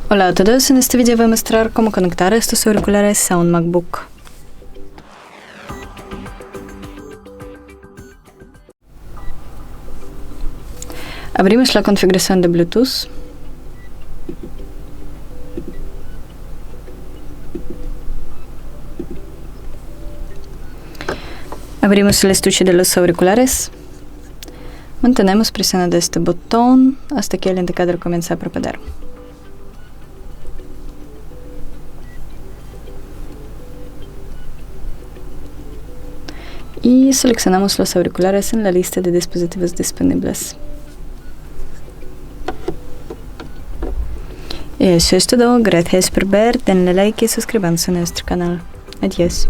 Hola a todos, en este vídeo voy a mostrar cómo conectar estos auriculares a un MacBook. Abrimos la configuración de Bluetooth. Abrimos el estuche de los auriculares. Mantenemos presionado este botón hasta que el indicador comience a parpadear. Y seleccionamos los auriculares en la lista de dispositivos disponibles. Eso es todo, gracias por ver, denle like y suscríbanse a nuestro canal. Adiós.